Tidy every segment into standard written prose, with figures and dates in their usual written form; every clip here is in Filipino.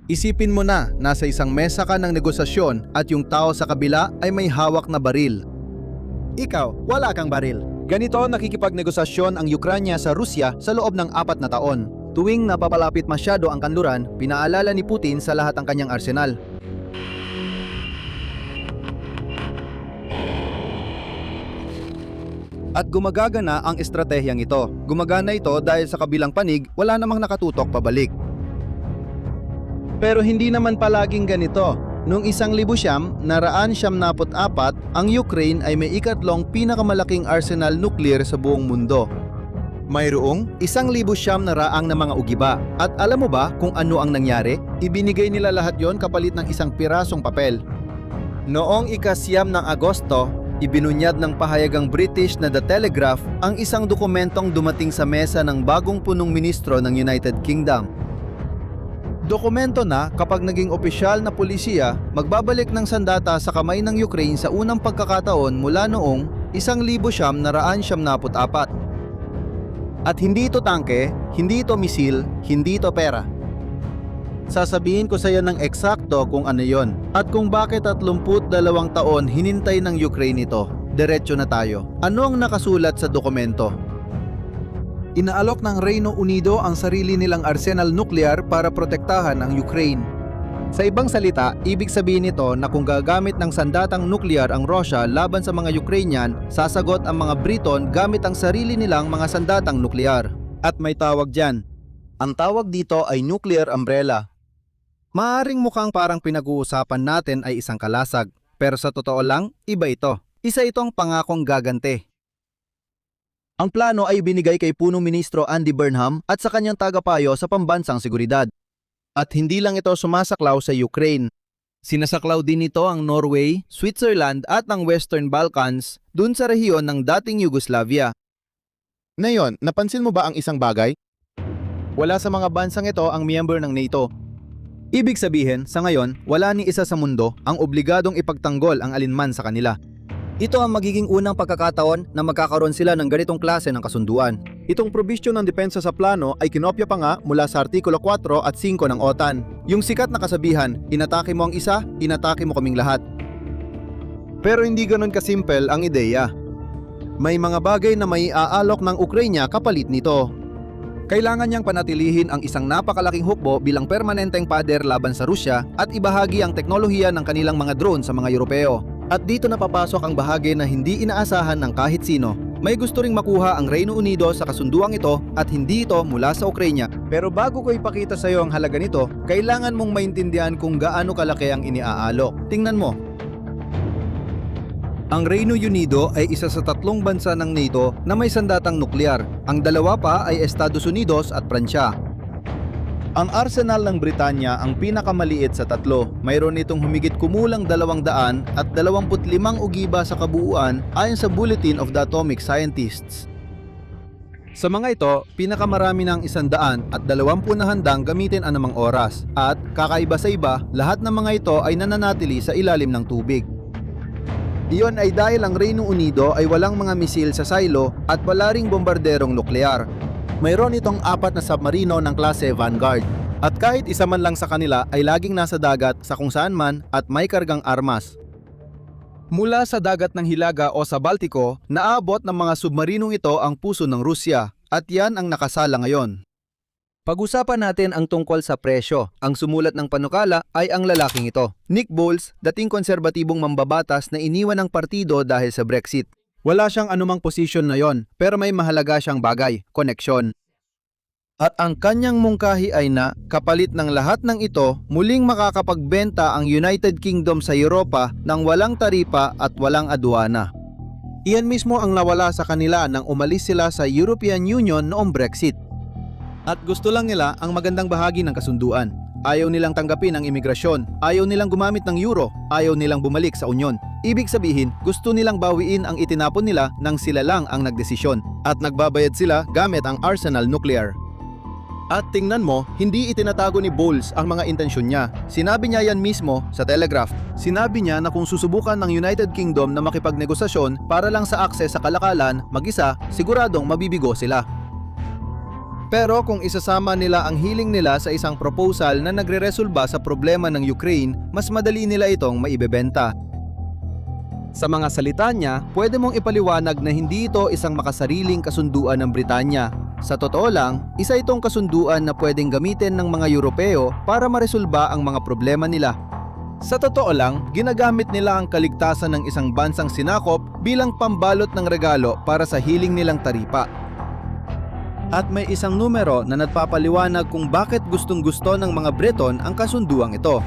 Isipin mo na, nasa isang mesa ka ng negosasyon at yung tao sa kabila ay may hawak na baril. Ikaw, wala kang baril. Ganito nakikipagnegosasyon ang Ukranya sa Rusya sa loob ng 4 na taon. Tuwing napapalapit masyado ang kanluran, pinaalala ni Putin sa lahat ang kanyang arsenal. At gumagana ang estratehiyang ito. Gumagana ito dahil sa kabilang panig, wala namang nakatutok pabalik. Pero hindi naman palaging ganito. Noong 1994, ang Ukraine ay may ikatlong pinakamalaking arsenal nuclear sa buong mundo. Mayroong 1900 na mga ugiba. At alam mo ba kung ano ang nangyari? Ibinigay nila lahat yon kapalit ng isang pirasong papel. Noong ika-9 ng Agosto, ibinunyad ng pahayagang British na The Telegraph ang isang dokumentong dumating sa mesa ng bagong punong ministro ng United Kingdom. Dokumento na kapag naging opisyal na pulisiya, magbabalik ng sandata sa kamay ng Ukraine sa unang pagkakataon mula noong 1994. At hindi ito tangke, hindi ito misil, hindi ito pera. Sasabihin ko sa iyo ng eksakto kung ano yon at kung bakit 32 taon hinintay ng Ukraine ito. Diretso na tayo. Ano ang nakasulat sa dokumento? Inaalok ng Reino Unido ang sarili nilang arsenal nuclear para protektahan ang Ukraine. Sa ibang salita, ibig sabihin nito na kung gagamit ng sandatang nuclear ang Russia laban sa mga Ukrainian, sasagot ang mga Briton gamit ang sarili nilang mga sandatang nuclear. At may tawag dyan. Ang tawag dito ay nuclear umbrella. Maaring mukhang parang pinag-uusapan natin ay isang kalasag, pero sa totoo lang, iba ito. Isa itong pangakong gaganti. Ang plano ay binigay kay Punong Ministro Andy Burnham at sa kanyang tagapayo sa pambansang seguridad. At hindi lang ito sumasaklaw sa Ukraine. Sinasaklaw din ito ang Norway, Switzerland at ang Western Balkans dun sa rehiyon ng dating Yugoslavia. Ngayon, napansin mo ba ang isang bagay? Wala sa mga bansang ito ang miyembro ng NATO. Ibig sabihin, sa ngayon, wala ni isa sa mundo ang obligadong ipagtanggol ang alinman sa kanila. Ito ang magiging unang pagkakataon na magkakaroon sila ng ganitong klase ng kasunduan. Itong probisyon ng depensa sa plano ay kinopya pa nga mula sa Artikulo 4 at 5 ng OTAN. Yung sikat na kasabihan, inatake mo ang isa, inatake mo kaming lahat. Pero hindi ganun kasimpel ang ideya. May mga bagay na may aalok ng Ukraine kapalit nito. Kailangan niyang panatilihin ang isang napakalaking hukbo bilang permanenteng pader laban sa Rusya at ibahagi ang teknolohiya ng kanilang mga drone sa mga Europeo. At dito na papasok ang bahagi na hindi inaasahan ng kahit sino. May gusto ring makuha ang Reino Unido sa kasunduang ito at hindi ito mula sa Ukraine. Pero bago ko ipakita sa iyo ang halaga nito, kailangan mong maintindihan kung gaano kalaki ang iniaalok. Tingnan mo. Ang Reino Unido ay isa sa 3 bansa ng NATO na may sandatang nuklear. Ang dalawa pa ay Estados Unidos at Pransya. Ang arsenal ng Britanya ang pinakamaliit sa 3. Mayroon itong humigit kumulang 200 at 25 ugiba sa kabuuan ayon sa Bulletin of the Atomic Scientists. Sa mga ito, pinakamarami ng 100 at 20 na handang gamitin anumang oras. At kakaiba sa iba, lahat ng mga ito ay nananatili sa ilalim ng tubig. Iyon ay dahil ang Reino Unido ay walang mga misil sa silo at wala ring bombarderong nuklear. Mayroon itong 4 na submarino ng klase Vanguard. At kahit isa man lang sa kanila ay laging nasa dagat sa kung saan man at may kargang armas. Mula sa dagat ng Hilaga o sa Baltiko, naabot ng mga submarinong ito ang puso ng Rusya at yan ang nakasala ngayon. Pag-usapan natin ang tungkol sa presyo. Ang sumulat ng panukala ay ang lalaking ito. Nick Boles, dating konserbatibong mambabatas na iniwan ng partido dahil sa Brexit. Wala siyang anumang posisyon na yon, pero may mahalaga siyang bagay, koneksyon. At ang kanyang mungkahi ay na, kapalit ng lahat ng ito, muling makakapagbenta ang United Kingdom sa Europa ng walang taripa at walang aduana. Iyan mismo ang nawala sa kanila nang umalis sila sa European Union noong Brexit. At gusto lang nila ang magandang bahagi ng kasunduan. Ayaw nilang tanggapin ang imigrasyon, ayaw nilang gumamit ng euro, ayaw nilang bumalik sa Unyon. Ibig sabihin, gusto nilang bawiin ang itinapon nila nang sila lang ang nagdesisyon. At nagbabayad sila gamit ang arsenal nuclear. At tingnan mo, hindi itinatago ni Boles ang mga intensyon niya. Sinabi niya yan mismo sa Telegraph. Sinabi niya na kung susubukan ng United Kingdom na makipagnegosasyon para lang sa akses sa kalakalan, mag-isa, siguradong mabibigo sila. Pero kung isasama nila ang hiling nila sa isang proposal na nagreresolba sa problema ng Ukraine, mas madali nila itong maibebenta. Sa mga salita niya, pwede mong ipaliwanag na hindi ito isang makasariling kasunduan ng Britanya. Sa totoo lang, isa itong kasunduan na pwedeng gamitin ng mga Europeo para maresolba ang mga problema nila. Sa totoo lang, ginagamit nila ang kaligtasan ng isang bansang sinakop bilang pambalot ng regalo para sa hiling nilang taripa. At may isang numero na nagpapaliwanag kung bakit gustong-gusto ng mga Breton ang kasunduang ito.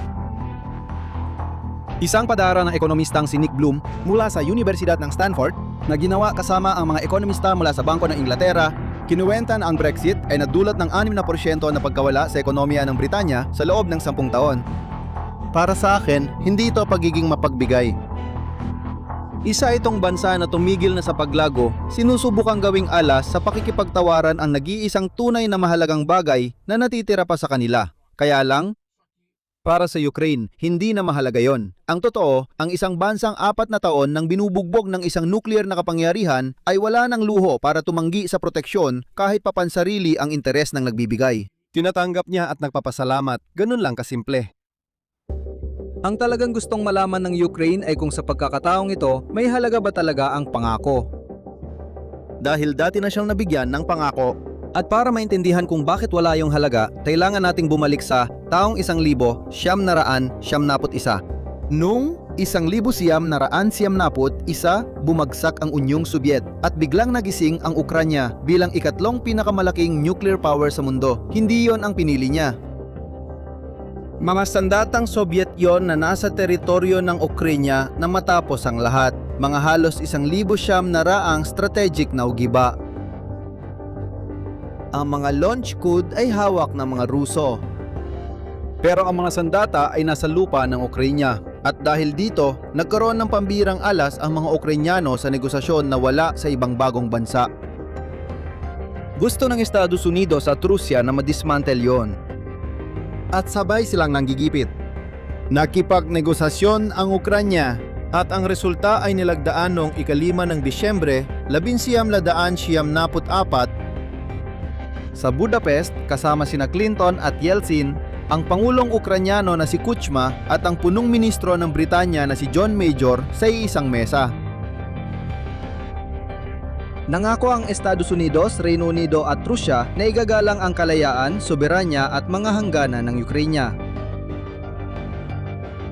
Isang padara ng ekonomistang si Nick Bloom mula sa Universidad ng Stanford na ginawa kasama ang mga ekonomista mula sa Bangko ng Inglaterra, kinuwenta na ang Brexit ay nagdulot ng 6% na pagkawala sa ekonomiya ng Britanya sa loob ng 10 taon. Para sa akin, hindi ito pagiging mapagbigay. Isa itong bansa na tumigil na sa paglago, sinusubukang gawing alas sa pakikipagtawaran ang nag-iisang tunay na mahalagang bagay na natitira pa sa kanila. Kaya lang, para sa Ukraine, hindi na mahalaga yon. Ang totoo, ang isang bansang 4 na taon nang binubugbog ng isang nuclear na kapangyarihan ay wala ng luho para tumanggi sa proteksyon kahit papansarili ang interes ng nagbibigay. Tinatanggap niya at nagpapasalamat, ganun lang kasimple. Ang talagang gustong malaman ng Ukraine ay kung sa pagkakataong ito, may halaga ba talaga ang pangako? Dahil dati na siyang nabigyan ng pangako. At para maintindihan kung bakit wala yung halaga, kailangan nating bumalik sa taong 1971. Noong 1971, bumagsak ang Unyong Sobyet at biglang nagising ang Ukranya bilang ikatlong pinakamalaking nuclear power sa mundo. Hindi yon ang pinili niya. Mga sandatang Sobyet yon na nasa teritoryo ng Ukraine na matapos ang lahat. Mga halos 1,700 strategic na ugiba. Ang mga launch code ay hawak ng mga Ruso. Pero ang mga sandata ay nasa lupa ng Ukraine. At dahil dito, nagkaroon ng pambirang alas ang mga Ukrainyano sa negosasyon na wala sa ibang bagong bansa. Gusto ng Estados Unidos at Rusya na madismantle yon. At sabay silang nanggigipit. Nakipagnegosasyon ang Ukranya at ang resulta ay nilagdaan noong 5 ng Disyembre 1994 sa Budapest kasama sina Clinton at Yeltsin, ang Pangulong Ukranyano na si Kuchma at ang punong ministro ng Britanya na si John Major sa iisang mesa. Nangako ang Estados Unidos, Reino Unido at Rusya na igagalang ang kalayaan, soberanya at mga hangganan ng Ukraine.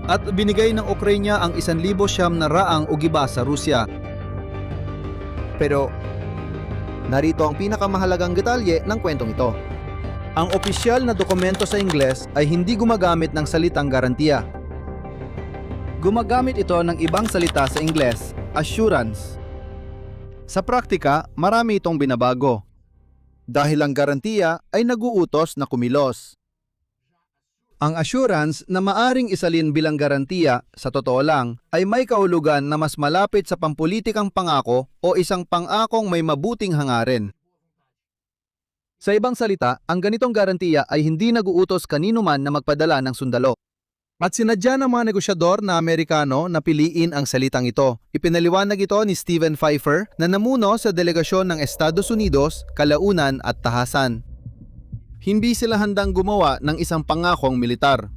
At binigay ng Ukraine ang 1,700 ugiba sa Rusya. Pero narito ang pinakamahalagang detalye ng kwentong ito. Ang opisyal na dokumento sa Ingles ay hindi gumagamit ng salitang garantiya. Gumagamit ito ng ibang salita sa Ingles, assurance. Sa praktika, marami itong binabago. Dahil ang garantiya ay naguutos na kumilos. Ang assurance na maaring isalin bilang garantiya, sa totoo lang, ay may kahulugan na mas malapit sa pampulitikang pangako o isang pangakong may mabuting hangarin. Sa ibang salita, ang ganitong garantiya ay hindi naguutos kanino man na magpadala ng sundalo. At sinadya ng mga negosyador na Amerikano na piliin ang salitang ito. Ipinaliwanag ito ni Stephen Pfeiffer na namuno sa delegasyon ng Estados Unidos, Kalaunan at Tahasan. Hindi sila handang gumawa ng isang pangakong militar.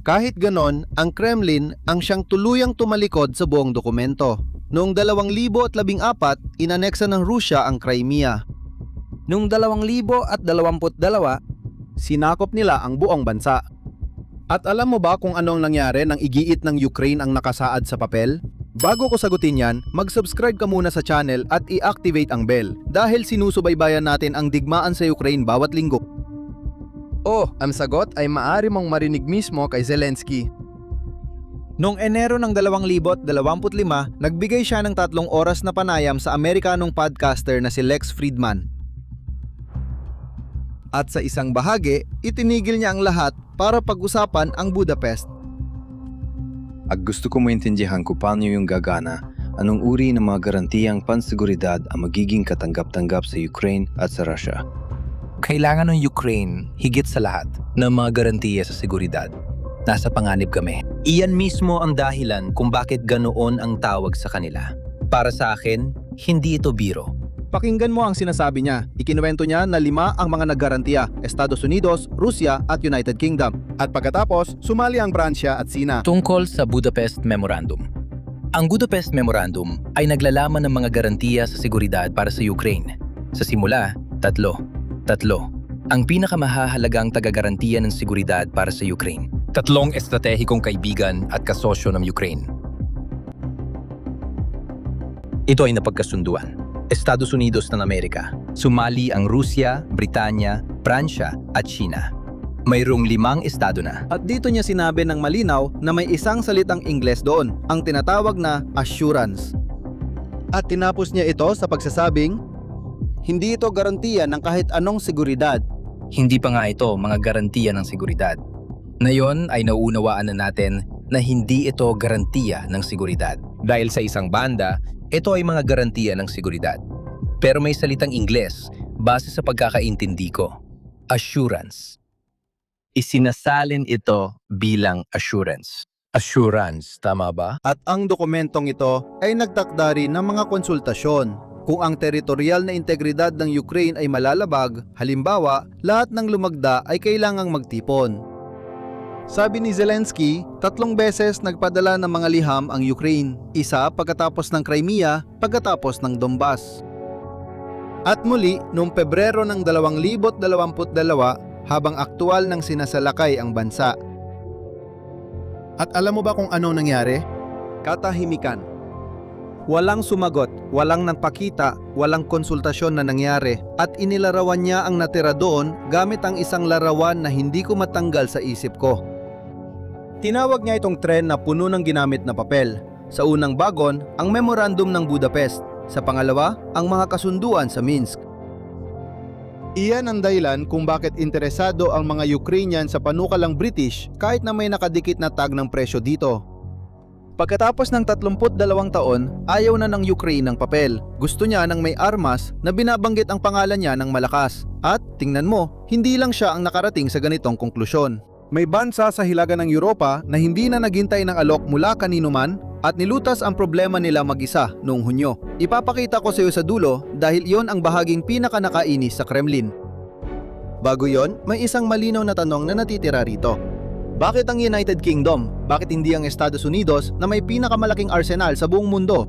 Kahit ganon, ang Kremlin ang siyang tuluyang tumalikod sa buong dokumento. Noong 2014, inaneksa ng Rusya ang Crimea. Noong 2022, sinakop nila ang buong bansa. At alam mo ba kung anong nangyari nang igiit ng Ukraine ang nakasaad sa papel? Bago ko sagutin yan, mag-subscribe ka muna sa channel at i-activate ang bell dahil sinusubaybayan natin ang digmaan sa Ukraine bawat linggo. Ang sagot ay maaari mong marinig mismo kay Zelensky. Noong Enero ng 2025, nagbigay siya ng 3 oras na panayam sa Amerikanong podcaster na si Lex Fridman. At sa isang bahagi, itinigil niya ang lahat para pag-usapan ang Budapest. At gusto ko maintindihan kung paano yung gagana, anong uri ng mga garantiyang panseguridad ang magiging katanggap-tanggap sa Ukraine at sa Russia. Kailangan ng Ukraine, higit sa lahat, ng mga garantiya sa seguridad. Nasa panganib kami. Iyan mismo ang dahilan kung bakit ganoon ang tawag sa kanila. Para sa akin, hindi ito biro. Pakinggan mo ang sinasabi niya. Ikinuwento niya na 5 ang mga naggarantiya, Estados Unidos, Rusya at United Kingdom. At pagkatapos, sumali ang Pransya at Sina. Tungkol sa Budapest Memorandum. Ang Budapest Memorandum ay naglalaman ng mga garantiya sa seguridad para sa Ukraine. Sa simula, tatlo. Ang pinakamahahalagang tagagarantiya ng seguridad para sa Ukraine. 3 estratehikong kaibigan at kasosyo ng Ukraine. Ito ay napagkasunduan. Estados Unidos ng Amerika. Sumali ang Rusya, Britanya, Pransya at China. Mayroong 5 estado na. At dito niya sinabi ng malinaw na may isang salitang Ingles doon, ang tinatawag na assurance. At tinapos niya ito sa pagsasabing, hindi ito garantiya ng kahit anong seguridad. Hindi pa nga ito mga garantiya ng seguridad. Ngayon ay nauunawaan na natin na hindi ito garantiya ng seguridad. Dahil sa isang banda, ito ay mga garantiya ng seguridad. Pero may salitang Ingles base sa pagkakaintindi ko. Assurance. Isinasalin ito bilang assurance. Assurance, tama ba? At ang dokumentong ito ay nagtakda rin ng mga konsultasyon. Kung ang teritorial na integridad ng Ukraine ay malalabag, halimbawa, lahat ng lumagda ay kailangang magtipon. Sabi ni Zelensky, 3 beses nagpadala ng mga liham ang Ukraine. Isa pagkatapos ng Crimea, pagkatapos ng Donbas. At muli, noong Pebrero ng 2022, habang aktual nang sinasalakay ang bansa. At alam mo ba kung ano nangyari? Katahimikan. Walang sumagot, walang nagpakita, walang konsultasyon na nangyari, at inilarawan niya ang natira doon gamit ang isang larawan na hindi ko matanggal sa isip ko. Tinawag niya itong tren na puno ng ginamit na papel. Sa unang bagon, ang Memorandum ng Budapest. Sa pangalawa, ang mga kasunduan sa Minsk. Iyan ang dahilan kung bakit interesado ang mga Ukrainian sa panukalang British kahit na may nakadikit na tag ng presyo dito. Pagkatapos ng 32 taon, ayaw na ng Ukraine ng papel. Gusto niya ng may armas na binabanggit ang pangalan niya ng malakas. At tingnan mo, hindi lang siya ang nakarating sa ganitong konklusyon. May bansa sa hilaga ng Europa na hindi na naghintay ng alok mula kanino man at nilutas ang problema nila mag-isa noong Hunyo. Ipapakita ko sa iyo sa dulo dahil iyon ang bahaging pinakanakainis sa Kremlin. Bago yon, may isang malinaw na tanong na natitira rito. Bakit ang United Kingdom? Bakit hindi ang Estados Unidos na may pinakamalaking arsenal sa buong mundo?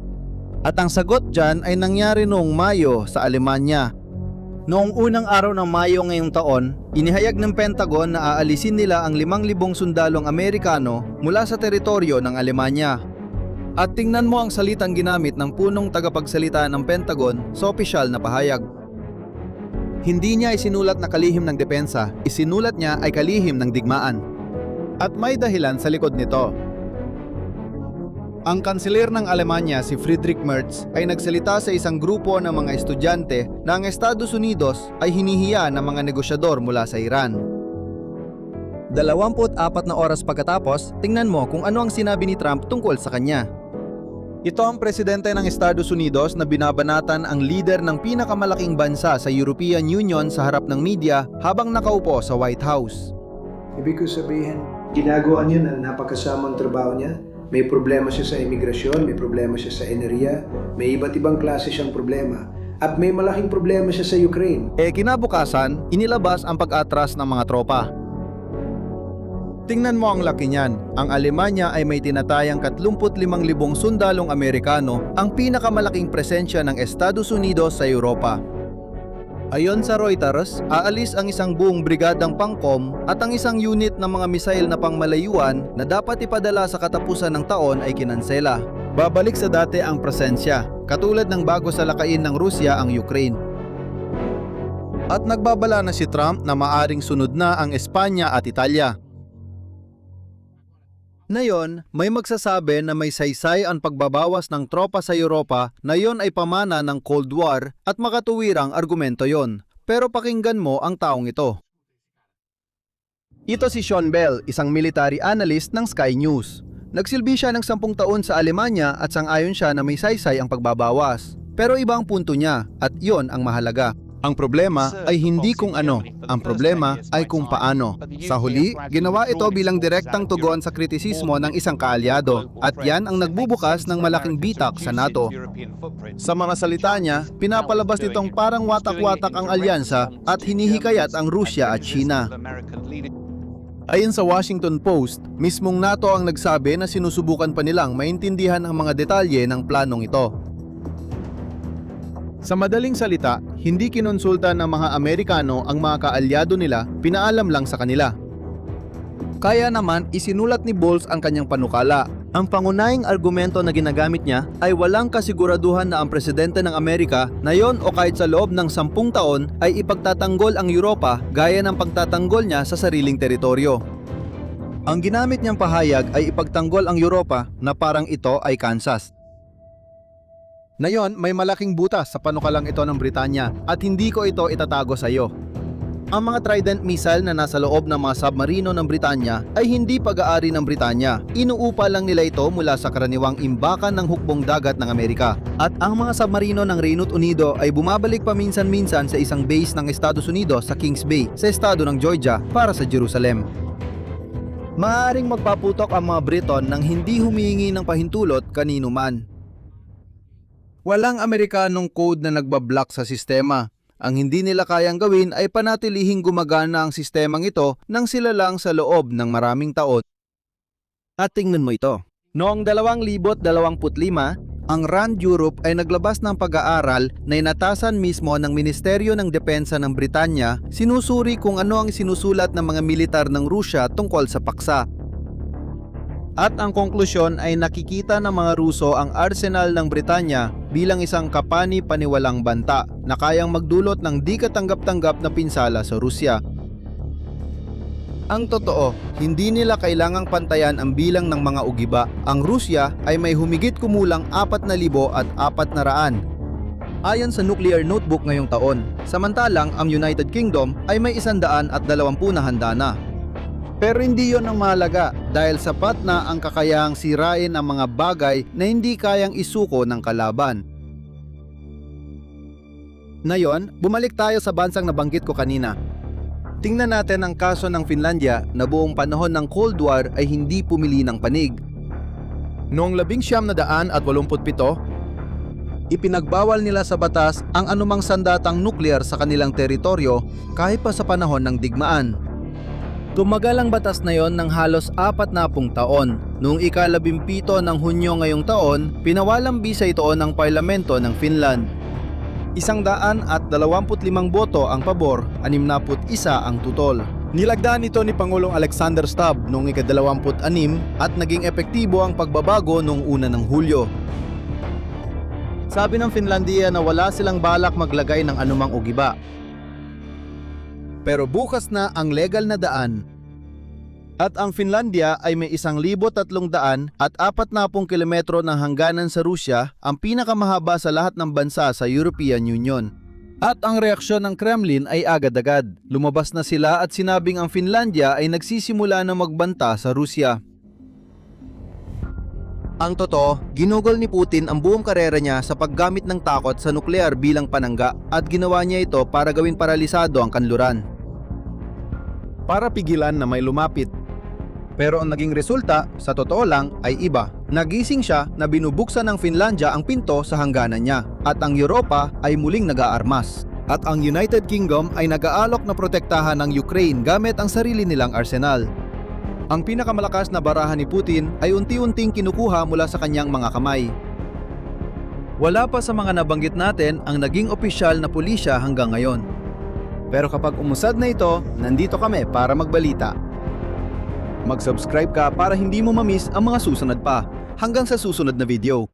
At ang sagot dyan ay nangyari noong Mayo sa Alemanya. Noong unang araw ng Mayo ngayong taon, inihayag ng Pentagon na aalisin nila ang 5,000 sundalong Amerikano mula sa teritoryo ng Alemanya. At tingnan mo ang salitang ginamit ng punong tagapagsalita ng Pentagon sa opisyal na pahayag. Hindi niya isinulat na kalihim ng depensa, isinulat niya ay kalihim ng digmaan. At may dahilan sa likod nito. Ang kanseler ng Alemanya si Friedrich Merz ay nagsalita sa isang grupo ng mga estudyante na ang Estados Unidos ay hinihiya ng mga negosyador mula sa Iran. 24 na oras pagkatapos, tingnan mo kung ano ang sinabi ni Trump tungkol sa kanya. Ito ang presidente ng Estados Unidos na binabanatan ang leader ng pinakamalaking bansa sa European Union sa harap ng media habang nakaupo sa White House. Ibig ko sabihin, ginagawa niya na napakasamang trabaho niya. May problema siya sa imigrasyon, may problema siya sa enerhiya, may iba't ibang klase siyang problema. At may malaking problema siya sa Ukraine. Kinabukasan, inilabas ang pag-atras ng mga tropa. Tingnan mo ang laki niyan. Ang Alemanya ay may tinatayang 35,000 sundalong Amerikano, ang pinakamalaking presensya ng Estados Unidos sa Europa. Ayon sa Reuters, aalis ang isang buong brigadang pangkom at ang isang unit ng mga misail na pangmalayuan na dapat ipadala sa katapusan ng taon ay kinansela. Babalik sa dati ang presensya, katulad ng bago salakayin ng Rusya ang Ukraine. At nagbabala na si Trump na maaring sunod na ang Espanya at Italia. Ngayon, may magsasabi na may saysay ang pagbabawas ng tropa sa Europa na yon ay pamana ng Cold War at makatuwirang argumento yon. Pero pakinggan mo ang taong ito. Ito si Sean Bell, isang military analyst ng Sky News. Nagsilbi siya ng 10 taon sa Alemanya at sang-ayon siya na may saysay ang pagbabawas. Pero iba ang punto niya at yon ang mahalaga. Ang problema ay hindi kung ano, ang problema ay kung paano. Sa huli, ginawa ito bilang direktang tugon sa kritisismo ng isang kaalyado at yan ang nagbubukas ng malaking bitak sa NATO. Sa mga salita niya, pinapalabas nitong parang watak-watak ang alyansa at hinihikayat ang Rusya at China. Ayon sa Washington Post, mismong NATO ang nagsabi na sinusubukan pa nilang maintindihan ang mga detalye ng planong ito. Sa madaling salita, hindi kinonsulta ng mga Amerikano ang mga kaalyado nila, pinaalam lang sa kanila. Kaya naman, isinulat ni Bowles ang kanyang panukala. Ang pangunahing argumento na ginagamit niya ay walang kasiguraduhan na ang presidente ng Amerika na yon o kahit sa loob ng 10 taon ay ipagtatanggol ang Europa gaya ng pagtatanggol niya sa sariling teritoryo. Ang ginamit niyang pahayag ay ipagtanggol ang Europa na parang ito ay Kansas. Ngayon, may malaking butas sa panukalang ito ng Britanya at hindi ko ito itatago sa iyo. Ang mga Trident missile na nasa loob ng mga submarino ng Britanya ay hindi pag-aari ng Britanya. Inuupa lang nila ito mula sa karaniwang imbakan ng hukbong dagat ng Amerika. At ang mga submarino ng Reino Unido ay bumabalik paminsan-minsan sa isang base ng Estados Unidos sa Kings Bay sa estado ng Georgia para sa Jerusalem. Maaaring magpaputok ang mga Briton nang hindi humihingi ng pahintulot kanino man. Walang Amerikanong code na nagbablock sa sistema. Ang hindi nila kayang gawin ay panatilihing gumagana ang sistemang ito nang sila lang sa loob ng maraming taon. At tingnan mo ito. Noong 2025, ang RAND Europe ay naglabas ng pag-aaral na inatasan mismo ng Ministeryo ng Depensa ng Britanya, sinusuri kung ano ang sinusulat ng mga militar ng Rusya tungkol sa paksa. At ang konklusyon ay nakikita ng mga Ruso ang arsenal ng Britanya bilang isang kapani-paniwalang banta na kayang magdulot ng di katanggap-tanggap na pinsala sa Rusya. Ang totoo, hindi nila kailangang pantayan ang bilang ng mga ugiba. Ang Rusya ay may humigit kumulang 4,400 ayon sa nuclear notebook ngayong taon. Samantalang ang United Kingdom ay may 120 na handa na. Pero hindi yon ang mahalaga dahil sapat na ang kakayahang sirain ang mga bagay na hindi kayang isuko ng kalaban. Ngayon, bumalik tayo sa bansang nabanggit ko kanina. Tingnan natin ang kaso ng Finlandia na buong panahon ng Cold War ay hindi pumili ng panig. Noong 1987, ipinagbawal nila sa batas ang anumang sandatang nuklear sa kanilang teritoryo kahit pa sa panahon ng digmaan. Tumagal ang batas na yon ng halos 40 taon. Noong ika-17 ng Hunyo ngayong taon, pinawalang bisa ito ng parlamento ng Finland. 125 boto ang pabor, 61 ang tutol. Nilagdaan ito ni Pangulong Alexander Stubb noong ika-26 at naging epektibo ang pagbabago noong 1 ng Hulyo. Sabi ng Finlandia na wala silang balak maglagay ng anumang ugiba. Pero bukas na ang legal na daan. At ang Finlandia ay may 1,340 kilometro ng hangganan sa Rusya, ang pinakamahaba sa lahat ng bansa sa European Union. At ang reaksyon ng Kremlin ay agad-agad. Lumabas na sila at sinabing ang Finlandia ay nagsisimula na magbanta sa Rusya. Ang totoo, ginugol ni Putin ang buong karera niya sa paggamit ng takot sa nuklear bilang panangga at ginawa niya ito para gawing paralisado ang kanluran. Para pigilan na may lumapit. Pero ang naging resulta, sa totoo lang, ay iba. Nagising siya na binubuksan ng Finlandia ang pinto sa hangganan niya at ang Europa ay muling nag-aarmas. At ang United Kingdom ay nag-aalok na protektahan ng Ukraine gamit ang sarili nilang arsenal. Ang pinakamalakas na barahan ni Putin ay unti-unting kinukuha mula sa kanyang mga kamay. Wala pa sa mga nabanggit natin ang naging opisyal na pulisya hanggang ngayon. Pero kapag umusad na ito, nandito kami para magbalita. Mag-subscribe ka para hindi mo ma-miss ang mga susunod pa. Hanggang sa susunod na video.